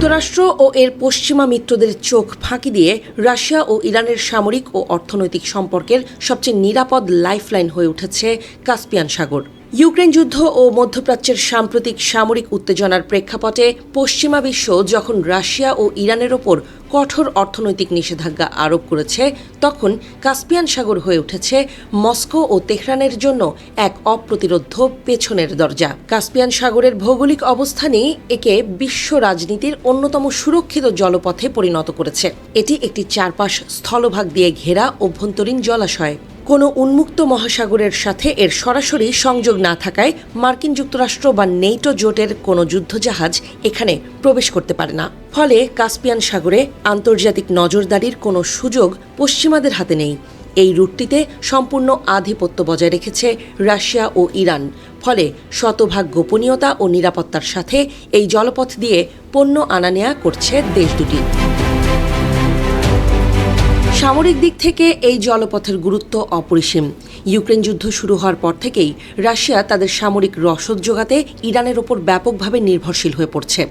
যুক্তরাষ্ট্র ও এর পশ্চিমা মিত্রদের চোখ ফাঁকি দিয়ে রাশিয়া ও ইরানের সামরিক ও অর্থনৈতিক সম্পর্কের সবচেয়ে নিরাপদ লাইফলাইন হয়ে উঠেছে কাস্পিয়ান সাগর। ইউক্রেন যুদ্ধ ও মধ্যপ্রাচ্যের সাম্প্রতিক সামরিক উত্তেজনার প্রেক্ষাপটে পশ্চিমা বিশ্ব যখন রাশিয়া ও ইরানের ওপর কঠোর অর্থনৈতিক নিষেধাজ্ঞা আরোপ করেছে, তখন কাস্পিয়ান সাগর হয়ে উঠেছে মস্কো ও তেহরানের জন্য এক অপ্রতিরোধ্য পেছনের দরজা। কাস্পিয়ান সাগরের ভৌগোলিক অবস্থানই একে বিশ্ব রাজনীতির অন্যতম সুরক্ষিত জলপথে পরিণত করেছে। এটি একটি চারপাশ স্থলভাগ দিয়ে ঘেরা অভ্যন্তরীণ জলাশয়। কোনো উন্মুক্ত মহাসাগরের সাথে এর সরাসরি সংযোগ না থাকায় মার্কিন যুক্তরাষ্ট্র বা নেটো জোটের কোনো যুদ্ধজাহাজ এখানে প্রবেশ করতে পারে না। ফলে কাস্পিয়ান সাগরে আন্তর্জাতিক নজরদারির কোনো সুযোগ পশ্চিমাদের হাতে নেই। এই রুটটিতে সম্পূর্ণ আধিপত্য বজায় রেখেছে রাশিয়া ও ইরান। ফলে শতভাগ গোপনীয়তা ও নিরাপত্তার সাথে এই জলপথ দিয়ে পণ্য আনা নেয়া করছে দেশ দুটি। সামরিক দিক থেকে এই জলপথের গুরুত্ব অপরিসীম। ইউক্রেন যুদ্ধ শুরু হওয়ার পর থেকেই রাশিয়া তাদের সামরিক রসদ জোগাতে ইরানের ওপর ব্যাপকভাবে নির্ভরশীল হয়ে পড়ছে।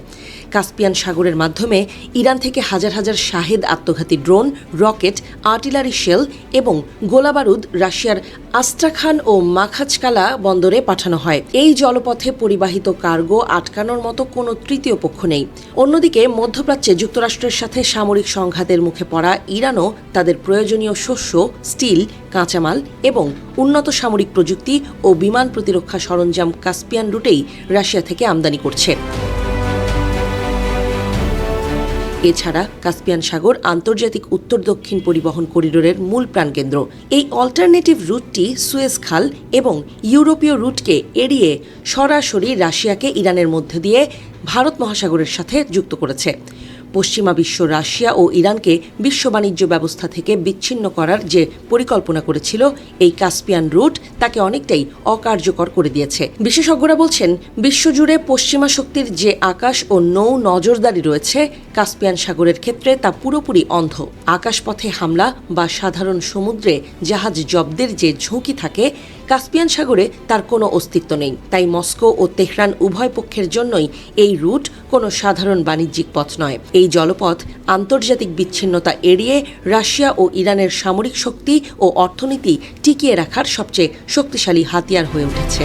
কাস্পিয়ান সাগরের মাধ্যমে ইরান থেকে হাজার হাজার শাহেদ আত্মঘাতী ড্রোন, রকেট, আর্টিলারি শেল এবং গোলাবারুদ রাশিয়ার আস্ট্রাখান ও মাখাচকালা বন্দরে পাঠানো হয়। এই জলপথে পরিবাহিত কার্গো আটকানোর মতো কোনো তৃতীয় পক্ষ নেই। অন্যদিকে মধ্যপ্রাচ্যে যুক্তরাষ্ট্রের সাথে সামরিক সংঘাতের মুখে পড়া ইরানও তাদের প্রয়োজনীয় শস্য, স্টিল, কাঁচামাল এবং উন্নত সামরিক প্রযুক্তি ও বিমান প্রতিরক্ষা সরঞ্জাম কাস্পিয়ান রুটেই রাশিয়া থেকে আমদানি করছে। এছাড়া কাস্পিয়ান সাগর আন্তর্জাতিক উত্তর দক্ষিণ পরিবহন করিডোরের মূল প্রাণকেন্দ্র। এই অল্টারনেটিভ রুটটি সুয়েজ খাল এবং ইউরোপীয় রুটকে এড়িয়ে সরাসরি রাশিয়াকে ইরানের মধ্যে দিয়ে ভারত মহাসাগরের সাথে যুক্ত করেছে। পশ্চিমা বিশ্ব রাশিয়া ও ইরানকে বিশ্ব বাণিজ্য ব্যবস্থা থেকে বিচ্ছিন্ন করার যে পরিকল্পনা করেছিল, এই কাস্পিয়ান রুট তাকে অনেকটাই অকার্যকর করে দিয়েছে। বিশেষজ্ঞরা বলছেন, বিশ্বজুড়ে পশ্চিমা শক্তির যে আকাশ ও নৌ নজরদারি রয়েছে, কাস্পিয়ান সাগরের ক্ষেত্রে তা পুরোপুরি অন্ধ। আকাশপথে হামলা বা সাধারণ সমুদ্রে জাহাজ জব্দের যে ঝুঁকি থাকে, কাস্পিয়ান সাগরে তার কোনো অস্তিত্ব নেই। তাই মস্কো ও তেহরান উভয় পক্ষের জন্যই এই রুট কোনো সাধারণ বাণিজ্যিক পথ নয়। এই জলপথ আন্তর্জাতিক বিচ্ছিন্নতা এড়িয়ে রাশিয়া ও ইরানের সামরিক শক্তি ও অর্থনীতি টিকিয়ে রাখার সবচেয়ে শক্তিশালী হাতিয়ার হয়ে উঠেছে।